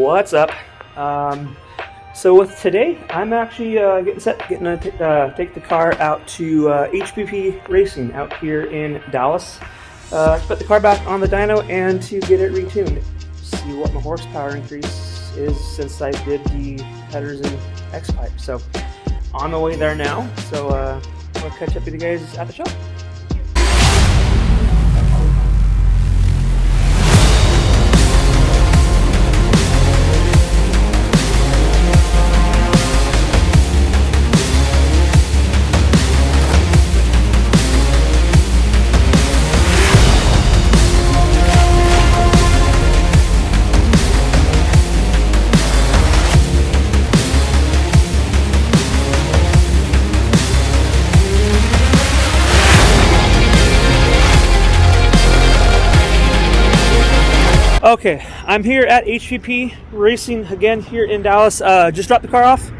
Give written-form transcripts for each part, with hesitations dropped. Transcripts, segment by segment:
What's up? So with today, I'm actually getting to take the car out to HPP Racing out here in Dallas. To put the car back on the dyno and to get it retuned. See what my horsepower increase is since I did the headers and X-pipe. So on the way there now. So I'll catch up with you guys at the shop. Okay, I'm here at HPP Racing again here in Dallas. Just dropped the car off.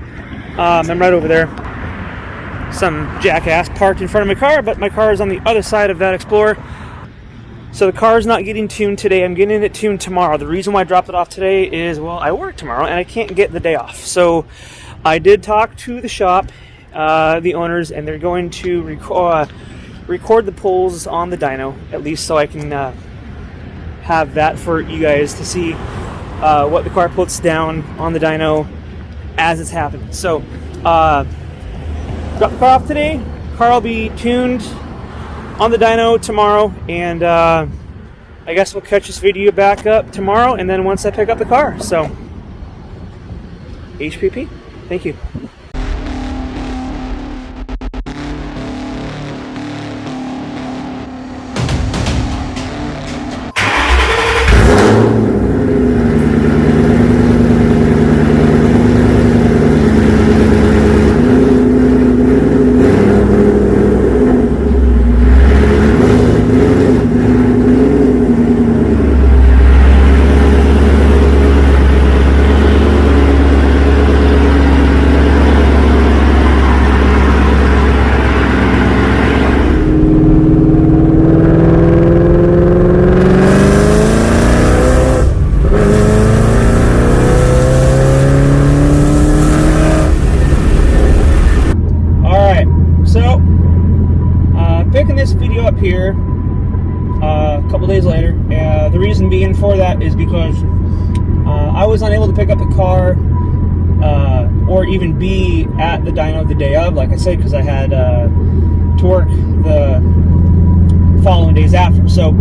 I'm right over there. Some jackass parked in front of my car, but my car is on the other side of that Explorer. So the car is not getting tuned today. I'm getting it tuned tomorrow. The reason why I dropped it off today is, well, I work tomorrow and I can't get the day off. So I did talk to the shop, the owners, and they're going to record the pulls on the dyno, at least so I can have that for you guys to see what the car puts down on the dyno as it's happening. So drop the car off today. Car will be tuned on the dyno tomorrow, and I guess we'll catch this video back up tomorrow, and then once I pick up the car. So HPP, thank you. Picking this video up here a couple days later. The reason being for that is because I was unable to pick up the car or even be at the dyno the day of, like I said, because I had to work the following days after. So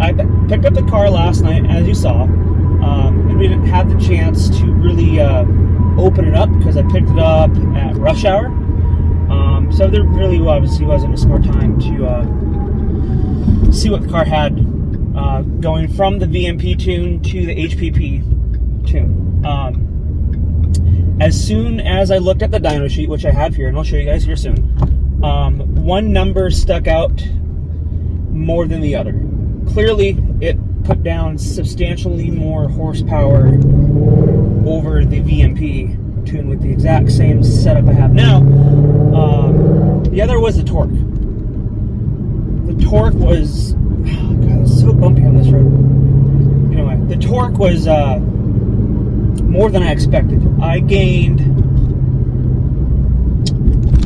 I picked up the car last night, as you saw, and we didn't have the chance to really open it up because I picked it up at rush hour. So there really obviously wasn't a smart time to see what the car had going from the VMP tune to the HPP tune. As soon as I looked at the dyno sheet, which I have here, and I'll show you guys here soon, one number stuck out more than the other. Clearly, it put down substantially more horsepower over the VMP tune with the exact same setup I have now. The other was the torque. The torque was, oh God, it's so bumpy on this road. Anyway, the torque was more than I expected. I gained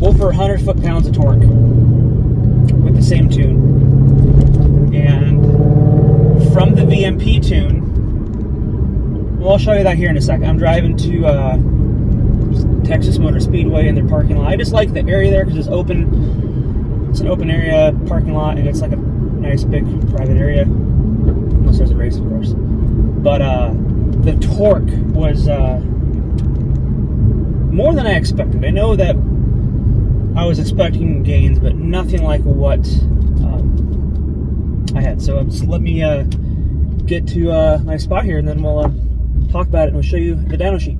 over 100 foot-pounds of torque with the same tune. And from the VMP tune, well, I'll show you that here in a second. I'm driving to Texas Motor Speedway in their parking lot. I just like the area there because it's open. It's an open area parking lot, and it's like a nice big private area, unless there's a race, of course. But the torque was more than I expected. I know that I was expecting gains, but nothing like what I had. So just let me get to my spot here, and then we'll talk about it, and we'll show you the dyno sheet.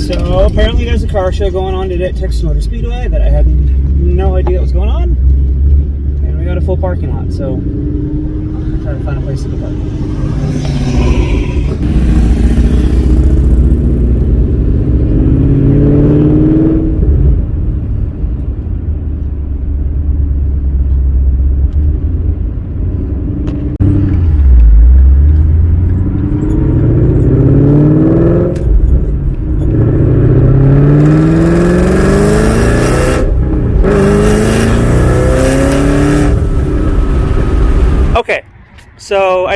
So apparently there's a car show going on today at Texas Motor Speedway that I had no idea what was going on, and we got a full parking lot, so I'll try to find a place to park.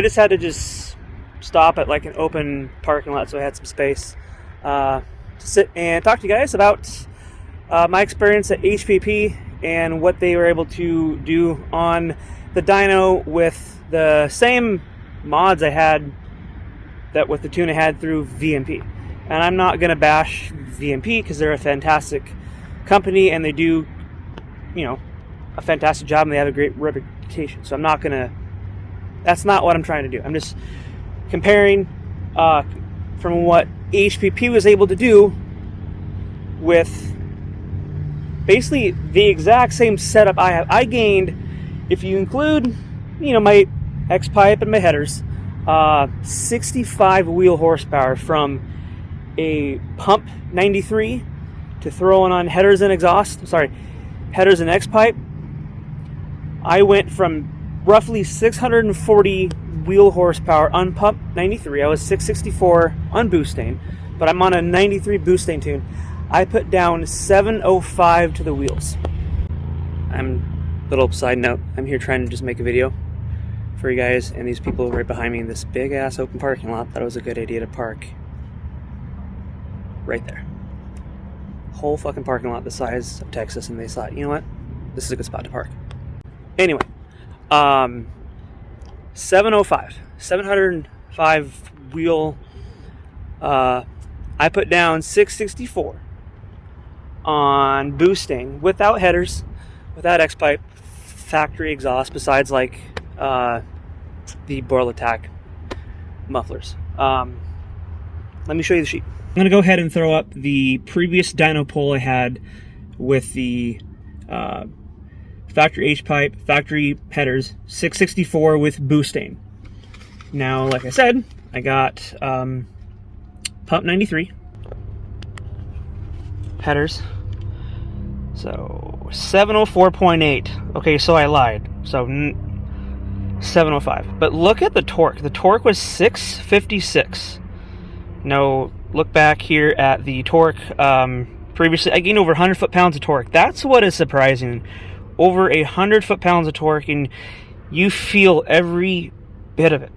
I just had to just stop at like an open parking lot so I had some space to sit and talk to you guys about my experience at HPP and what they were able to do on the dyno with the same mods I had that with the tune I had through VMP. And I'm not going to bash VMP because they're a fantastic company and they do, you know, a fantastic job and they have a great reputation. So I'm not going to, that's not what I'm trying to do. I'm just comparing from what HPP was able to do with basically the exact same setup I have. I gained, if you include, you know, my X pipe and my headers, 65 wheel horsepower from a pump 93 to throwing on headers and exhaust. Sorry, headers and X pipe. I went from roughly 640 wheel horsepower on pump 93. I was 664 on boostane, but I'm on a 93 boostane tune. I put down 705 to the wheels. Little side note, I'm here trying to just make a video for you guys, and these people right behind me in this big ass open parking lot. Thought it was a good idea to park right there. Whole fucking parking lot the size of Texas, and they thought, you know what, this is a good spot to park. Anyway, 705 wheel. I put down 664 on boosting without headers, without X pipe, factory exhaust, besides like the Boil Attack mufflers. Let me show you the sheet. I'm going to go ahead and throw up the previous dyno poll I had with the factory H-pipe, factory headers, 664 with boostane. Now, like I said, I got pump 93 headers, so 704.8. Okay, so I lied. So 705. But look at the torque. The torque was 656. Now, look back here at the torque. Previously, I gained over 100 foot-pounds of torque. That's what is surprising. Over 100 foot-pounds of torque, and you feel every bit of it.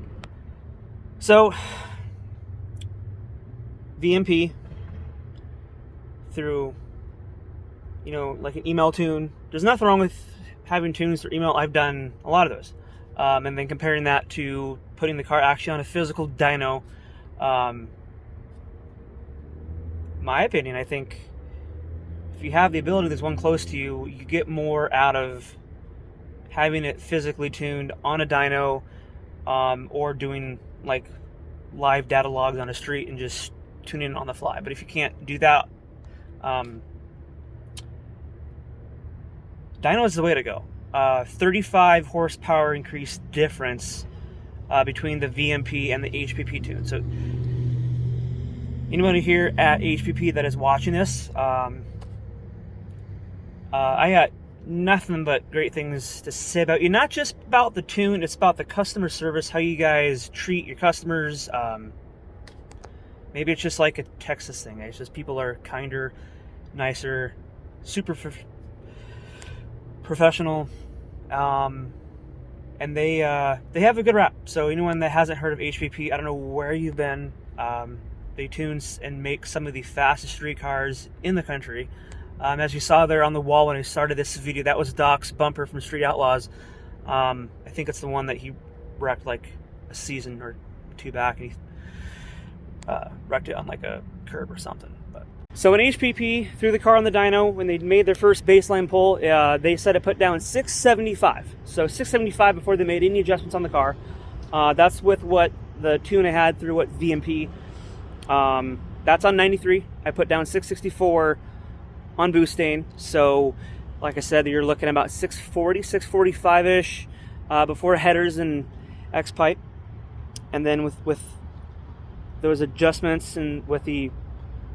So, VMP through, you know, like an email tune. There's nothing wrong with having tunes through email. I've done a lot of those. And then comparing that to putting the car actually on a physical dyno. My opinion, I think if you have the ability, there's one close to you, you get more out of having it physically tuned on a dyno, or doing like live data logs on a street and just tuning in on the fly. But if you can't do that, dyno is the way to go. 35 horsepower increase difference between the VMP and the HPP tune. So anyone here at HPP that is watching this, I got nothing but great things to say about you. Not just about the tune, it's about the customer service, how you guys treat your customers. Maybe it's just like a Texas thing. It's just people are kinder, nicer, super professional, and they have a good rap. So anyone that hasn't heard of HPP, I don't know where you've been. They tune and make some of the fastest street cars in the country. As you saw there on the wall when I started this video, that was Doc's bumper from Street Outlaws. I think it's the one that he wrecked like a season or two back, and he wrecked it on like a curb or something. But so when HPP threw the car on the dyno, when they made their first baseline pull, they said it put down 675. So 675 before they made any adjustments on the car. That's with what the tune I had through what VMP. That's on 93. I put down 664 on boostane. So like I said, you're looking at about 640, 645-ish before headers and X-pipe. And then with those adjustments and with the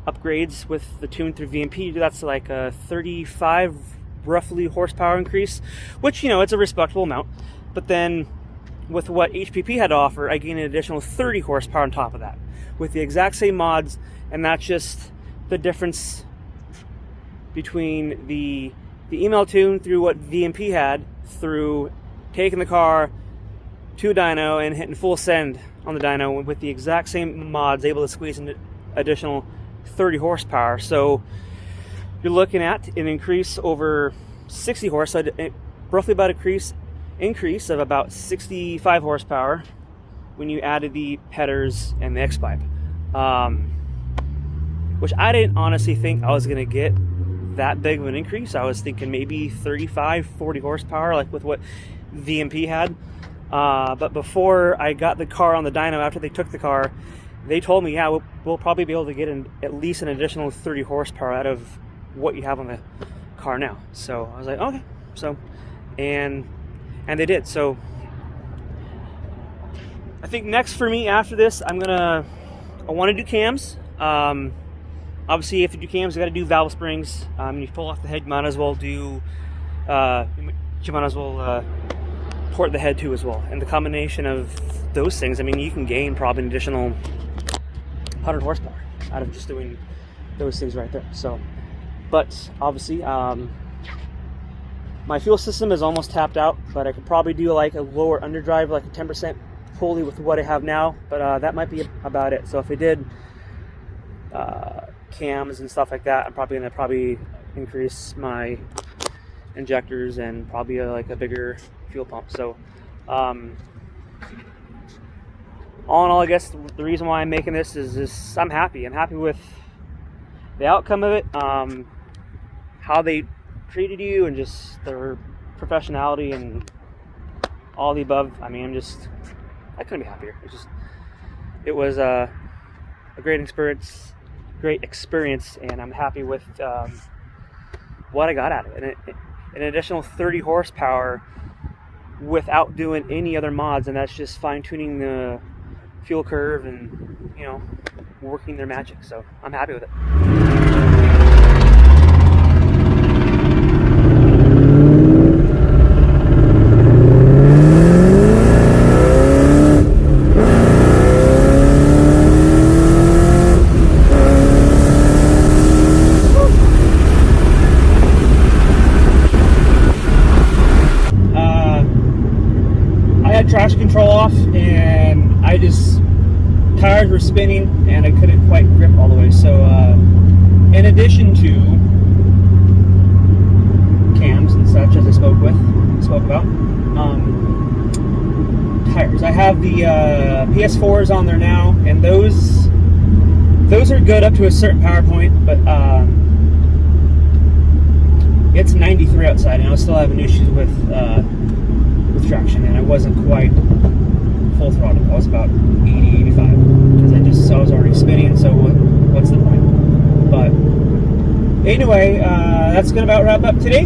upgrades with the tune through VMP, that's like a 35 roughly horsepower increase, which, you know, it's a respectable amount. But then with what HPP had to offer, I gained an additional 30 horsepower on top of that with the exact same mods. And that's just the difference between the email tune through what VMP had, through taking the car, to a dyno and hitting full send on the dyno with the exact same mods, able to squeeze an additional 30 horsepower. So you're looking at an increase over 60 horse, so roughly about an increase of about 65 horsepower when you added the headers and the X-pipe, which I didn't honestly think I was going to get that big of an increase. I was thinking maybe 35, 40 horsepower, like with what VMP had. But before I got the car on the dyno, after they took the car, they told me, yeah, we'll probably be able to get at least an additional 30 horsepower out of what you have on the car now. So I was like, okay. So, and they did. So I think next for me after this, I want to do cams. Obviously, if you do cams, you got to do valve springs. You pull off the head, you might as well port the head too as well. And the combination of those things, I mean, you can gain probably an additional 100 horsepower out of just doing those things right there. So, but obviously, my fuel system is almost tapped out, but I could probably do like a lower underdrive, like a 10% pulley with what I have now, but that might be about it. So if I did cams and stuff like that, I'm probably gonna increase my injectors and probably like a bigger fuel pump. So all in all, I guess the reason why I'm making this is just I'm happy with the outcome of it, how they treated you, and just their professionality and all the above. I mean, I couldn't be happier. It was a great experience, and I'm happy with what I got out of it. And an additional 30 horsepower without doing any other mods, and that's just fine-tuning the fuel curve and, you know, working their magic. So I'm happy with it. Traction control off, and tires were spinning and I couldn't quite grip all the way. So in addition to cams and such, as I spoke about, tires, I have the PS4s on there now, and those are good up to a certain power point, but it's 93 outside and I was still having issues with traction, and I wasn't quite full throttle. I was about 80, 85 because I was already spinning, so what's the point? But anyway, that's gonna about wrap up today.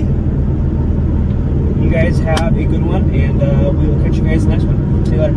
You guys have a good one, and we will catch you guys in the next one. See you later.